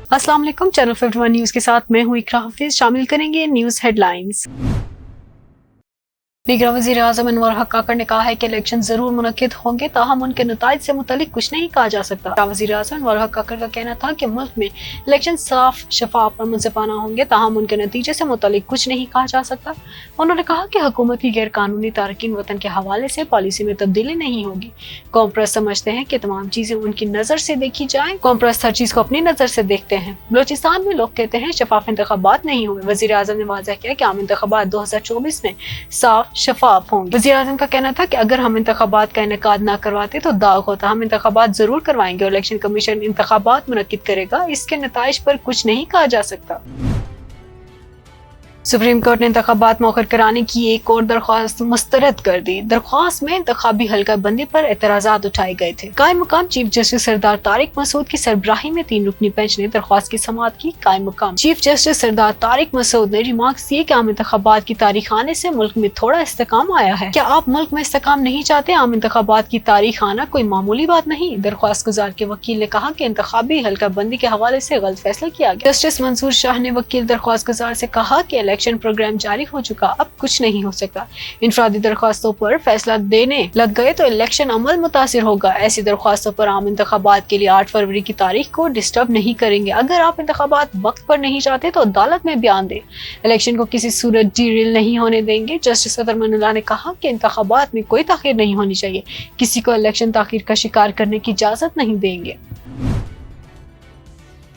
अस्सलाम वालेकुम, channel 51 news के साथ मैं हूं इकरा हाफिज। शामिल करेंगे न्यूज हेडलाइंस। निगरान वज़ीर आज़म अनवर हक काकड़ ने कहा है कि इलेक्शन जरूर मुनक्किद होंगे, ताहम उनके नताइज से मुतालिक कुछ नहीं कहा जा सकता। वज़ीर आज़म अनवर हक काकड़ का कहना था कि मुल्क में इलेक्शन साफ, शफाफ और मुनसिफाना होंगे, ताहम उनके नतीजे से मुतालिक कुछ नहीं कहा जा सकता। उन्होंने कहा कि हुकूमत की गैर कानूनी तारकीन वतन के हवाले से पॉलिसी में तब्दीली नहीं होगी। कौम परस्त समझते हैं कि तमाम चीजें उनकी नजर से देखी जाए, कौम परस्त हर चीज को अपनी नजर से देखते हैं। बलोचिस्तान में लोग कहते हैं शफाफ इंतखाबात नहीं हुए। वज़ीर आज़म ने वाज़ह किया कि आम इंतखाबात 2024 में साफ, शफाफ होंगे। वज़ीर आज़म का कहना था कि अगर हम इंतखाबात का इनेकाद ना करवाते तो दाग होता। हम इंतखाबात जरूर करवाएंगे और इलेक्शन कमीशन इंतखाबात मुनक्किद करेगा, इसके नताइज पर कुछ नहीं कहा जा सकता। सुप्रीम कोर्ट ने इंतखाबात मौखर कराने की एक और दरख्वास्त मुस्तरद कर दी। दरख्वास्त में इंतखाबी हल्का बंदी पर एतराजात उठाए गए थे। कायम मुकाम चीफ जस्टिस सरदार तारिक मसूद की सरबराही में 3 रुकनी बेंच ने दरख्वास्त की समाअत की। कायम मुकाम चीफ जस्टिस सरदार तारिक मसूद ने रिमार्क्स दिए कि आम इंतखाबात की तारीख आने से मुल्क में थोड़ा इस्तेकाम आया है। क्या आप मुल्क में इस्तेकाम नहीं चाहते? आम इंतखाबात की तारीख आना कोई मामूली बात नहीं। दरख्वास्त गुजार के वकील ने कहा कि इंतखाबी हल्का बंदी के हवाले से गलत फैसला किया गया। जस्टिस मंसूर शाह ने वकील दरख्वास्त गुजार से कहा कि इलेक्शन प्रोग्राम जारी हो चुका, अब कुछ नहीं हो सकता। इनफरादी दरख्वास्तों पर फैसला देने लग गए तो इलेक्शन अमल मुतासिर होगा। ऐसी दरख्वास्तों पर आम इंतखाबात के लिए 8 फरवरी की तारीख को डिस्टर्ब नहीं करेंगे। अगर आप इंतखाबात वक्त पर नहीं चाहते तो अदालत में बयान दें। इलेक्शन को किसी सूरत डीरेल नहीं होने देंगे। जस्टिस अतर मनुल्लाह ने कहा कि इंतखाबात में कोई ताखीर नहीं होनी चाहिए। किसी को इलेक्शन ताखीर का शिकार करने की इजाजत नहीं देंगे।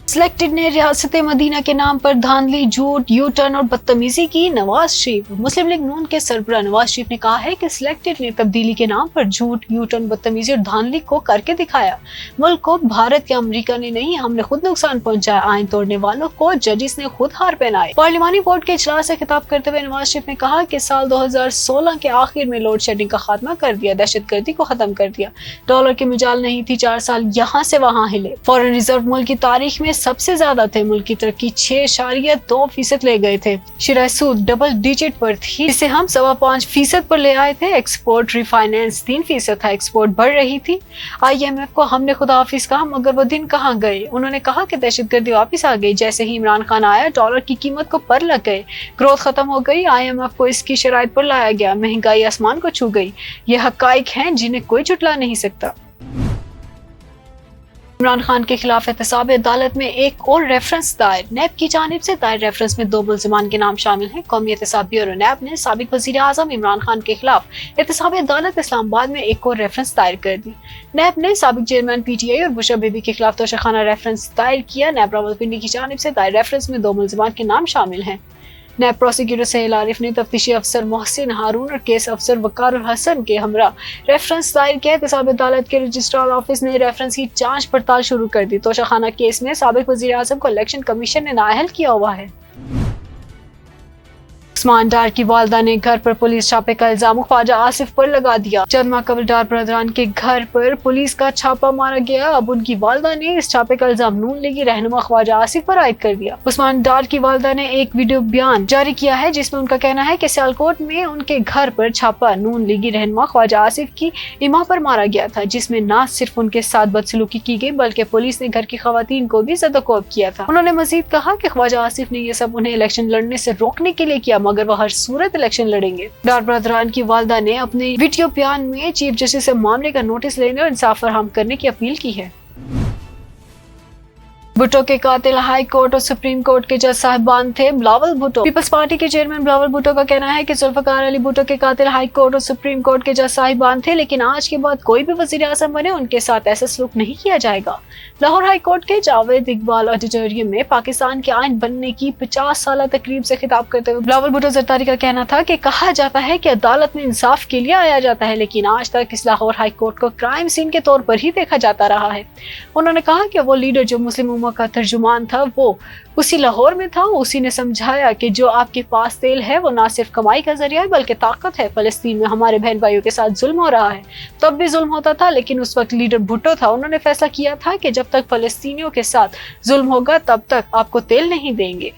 सिलेक्टेड ने रियासत मदीना के नाम पर धांधली, झूठ, यू टर्न और बदतमीजी की। नवाज शरीफ मुस्लिम लीग नून के सरबराह नवाज शरीफ ने कहा है कि सिलेक्टेड ने तब्दीली के नाम पर झूठ, यू टर्न, बदतमीजी और धांधली को करके दिखाया। मुल्क को भारत या अमेरिका ने नहीं, हमने खुद नुकसान पहुंचाया। आइन तोड़ने वालों को जजिस ने खुद हार पहनाए। पार्लिमानी बोर्ड के इजलास से खिताब करते हुए नवाज शरीफ ने कहा कि साल 2016 के आखिर में लोड शेडिंग का खात्मा कर दिया, दहशतगर्दी को खत्म कर दिया। डॉलर की मिजाल नहीं थी, 4 साल यहाँ से वहाँ हिले। फॉरेन रिजर्व मुल्क की तारीख में सबसे ज्यादा थे। मुल्क की तरक्की 6.2% ले गए थे। शिराय सूद डबल डिजिट पर थी, जिसे हम 5.25% पर ले आए थे। एक्सपोर्ट रिफाइनेंस 3% था, एक्सपोर्ट बढ़ रही थी। IMF को हमने खुदा हाफिज कहा, मगर वो दिन कहाँ गए। उन्होंने कहा कि दहशतगर्दी वापस आ गई। जैसे ही इमरान खान आया, डॉलर की कीमत को पर लग गए, ग्रोथ खत्म हो गई। IMF को इसकी शराइत पर लाया गया, महंगाई आसमान को छू गई। ये हकाइक हैं जिन्हें कोई झुटला नहीं सकता। इमरान खान के खिलाफ एहतसाब अदालत में एक और रेफरेंस दायर। नैब की जानिब से दायर रेफरेंस में 2 मुल्ज़िमान के नाम शामिल हैं। कौमी एहतसाब ब्यूरो नैब ने साबिक वज़ीर आज़म इमरान खान के खिलाफ एहतसाब अदालत इस्लामाबाद में एक और रेफरेंस दायर कर दी। नैब ने साबिक चेयरमैन PTI और बुशरा बीबी के खिलाफ तोशाखाना रेफरेंस दायर किया। नैब रावलपिंडी की जानिब से दायर रेफरेंस में 2 मुल्ज़िमान के नाम शामिल हैं। नैब प्रोसिक्यूटर सहेल आरिफ ने तफ्तीशी अफसर मोहसिन हारून और केस अफसर वकार हसन के हमरा रेफरेंस दायर किया। एहतसाब अदालत के रजिस्ट्रार ऑफिस ने रेफरेंस की जांच पड़ताल शुरू कर दी। तोशाखाना केस में साबिक वज़ीर आज़म को इलेक्शन कमीशन ने नाअहल किया हुआ है। उस्मान डार की वालदा ने घर पर पुलिस छापे का इल्जाम ख्वाजा आसिफ पर लगा दिया। चंद माह कबल डार बरदरान के घर पर पुलिस का छापा मारा गया। अब उनकी वालदा ने इस छापे का इल्जाम नून लीगी रहनुमा ख्वाजा आसिफ पर आयद कर दिया। उस्मान डार की वालदा ने एक वीडियो बयान जारी किया है जिसमें उनका कहना है कि सियालकोट में उनके घर पर छापा नून लीगी रहनुमा ख्वाजा आसिफ की इमा पर मारा गया था, जिसमें न सिर्फ उनके साथ बदसलूकी की गई बल्कि पुलिस ने घर की खवातीन को भी ज़दोकोब किया था। उन्होंने मजीद कहा कि ख्वाजा आसिफ ने यह सब उन्हें इलेक्शन लड़ने से रोकने के लिए किया, मगर वह हर सूरत इलेक्शन लड़ेंगे। डार बरदरान की वालदा ने अपने वीडियो बयान में चीफ जस्टिस से मामले का नोटिस लेने और इंसाफ फराहम करने की अपील की है। भुट्टो के कातिल हाई कोर्ट और सुप्रीम कोर्ट के जज साहिबान थे। बिलावल भुट्टो पीपल्स पार्टी के चेयरमैन बिलावल भुट्टो का कहना है कि जुल्फकार अली भुट्टो के कातिल हाई कोर्ट और सुप्रीम कोर्ट के जज साहिबान थे, लेकिन आज के बाद कोई भी वजीर आज़म बने उनके साथ ऐसा सलूक नहीं किया जाएगा। लाहौर हाई कोर्ट के जावेद इकबाल ऑडिटोरियम में पाकिस्तान के आइन बनने की 50 साल तकरीब से खिताब करते हुए बिलावल भुट्टो जरदारी का कहना था कि कहा जाता है कि अदालत में इंसाफ के लिए आया जाता है, लेकिन आज तक इस लाहौर हाई कोर्ट को क्राइम सीन के तौर पर ही देखा जाता रहा है। उन्होंने कहा कि वो लीडर जो मुस्लिम उम्मा का तर्जुमान था वो उसी लाहौर में था। उसी ने समझाया कि जो आपके पास तेल है वो ना सिर्फ कमाई का जरिया है बल्कि ताकत है। फलस्तीन में हमारे बहन भाइयों के साथ जुल्म हो रहा है, तब भी जुल्म होता था, लेकिन उस वक्त लीडर भुट्टो था। उन्होंने फैसला किया था कि जब तक फलस्तीनियों के साथ जुल्म होगा तब तक आपको तेल नहीं देंगे।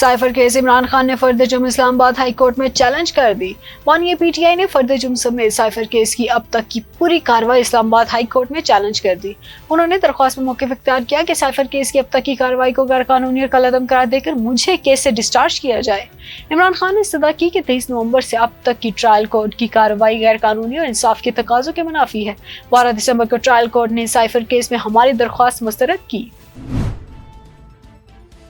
साइफर केस इमरान खान ने फर्द जुर्म इस्लामाबाद हाई कोर्ट में चैलेंज कर दी। मानिए पीटीआई ने फर्द जुर्म समेत साइफर केस की अब तक की पूरी कार्रवाई इस्लामाबाद हाई कोर्ट में चैलेंज कर दी। उन्होंने दरख्वास्त में मौक़िफ़ इख्तियार किया कि साइफर केस की अब तक की कार्रवाई को गैर कानूनी और कलअदम करार देकर मुझे केस से डिस्चार्ज किया जाए। इमरान खान ने इस्तदा की कि 23 नवंबर से अब तक की ट्रायल कोर्ट की कार्रवाई गैर कानूनी और इंसाफ के तकाज़ों के मुनाफी है। 12 दिसंबर को ट्रायल कोर्ट ने साइफर केस में हमारी दरख्वास्त मुस्तरद की।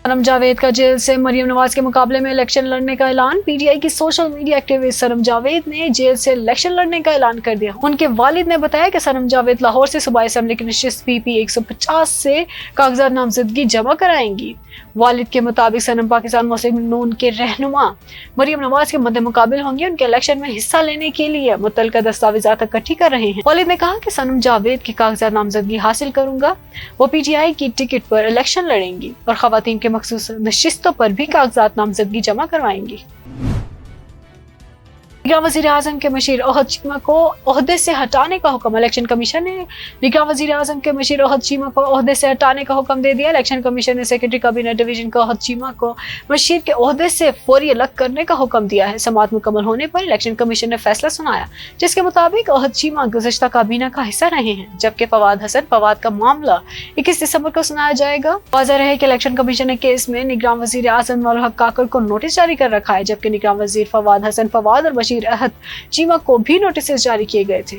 सनम जावेद का जेल से मरियम नवाज के मुकाबले में इलेक्शन लड़ने का ऐलान। पीटीआई की सोशल मीडिया एक्टिविस्ट सनम जावेद ने जेल से इलेक्शन लड़ने का ऐलान कर दिया। उनके वालिद ने बताया कि सनम जावेद लाहौर से सूबाई असेंबली की नशिस्त PP 150 से कागजात नामजदगी जमा कराएंगी। वालिद के मुताबिक सनम पाकिस्तान मुस्लिम लीग नून के रहनुमा मरियम नवाज के मद्दे मुकाबिल होंगे। उनके इलेक्शन में हिस्सा लेने के लिए मुतल्लिका दस्तावेजात इकट्ठी कर रहे हैं। वालिद ने कहा कि सनम जावेद के कागजात नामजदगी हासिल करूंगा। वो पीटीआई की टिकट पर इलेक्शन लड़ेंगी और खवातीन के मखसूस नशिस्तों पर भी कागजात नामजदगी जमा करवाएंगी। निगरान वज़ीर आज़म के मशीर अहद चीमा को ओहदे से हटाने का हुक्म। इलेक्शन कमीशन ने निगरान वज़ीर आज़म के मशीर अहद चीमा को ओहदे से हटाने का हुक्म दे दिया। इलेक्शन कमीशन ने सेक्रेटरी कैबिनेट डिवीजन को अहद चीमा को मशीर के ओहदे से फौरी अलग करने का हुक्म दिया है। समाअत मुकम्मल होने पर इलेक्शन कमीशन ने फैसला सुनाया, जिसके मुताबिक अहद चीमा गुज़श्ता काबीना का हिस्सा रहे हैं, जबकि फवाद का मामला 21 दिसंबर को सुनाया जाएगा। वाज़ेह रहे कि इलेक्शन कमीशन ने केस में निगरान वज़ीर आज़म मौलवी हक काकड़ को नोटिस जारी कर रखा है, जबकि निगरान वज़ीर फवाद और बशीर अहद चीमा को भी नोटिस जारी किए गए थे।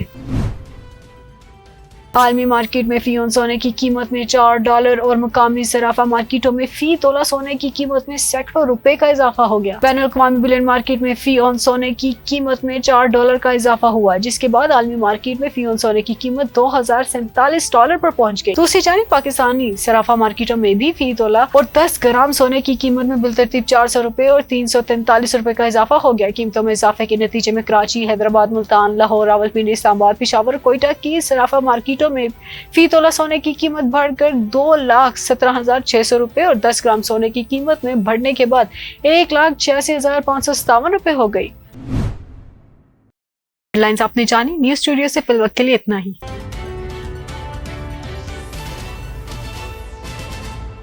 आलमी मार्केट में फी औन सोने की कीमत में $4 और मुकामी सराफा मार्केटों में फी तोला सोने की कीमत में सैकड़ों रुपए का इजाफा हो गया। बैनुल अक़वामी बुलियन मार्केट में फी औन सोने की कीमत में $4 का इजाफा हुआ, जिसके बाद आलमी मार्केट में फी औन सोने की कीमत $2047 पर पहुंच गई। दूसरी जानिब पाकिस्तानी सराफा मार्केटों में भी फी तोला और 10 ग्राम सोने की कीमत में बिलतरतीब 400 रुपए और 343 रुपए का इजाफा हो गया। कीमतों में इजाफे के नतीजे में कराची, हैदराबाद, मुल्तान, लाहौर, रावलपिंडी, इस्लामाबाद, पेशावर, कोयटा की सराफा मार्केटों में फी तोला सोने की कीमत बढ़कर 2,17,600 रुपए और 10 ग्राम सोने की कीमत में बढ़ने के बाद 1,86,557 रुपए हो गई। हेडलाइंस आपने जानी। न्यूज़ स्टूडियो से फिल वक्त के लिए इतना ही।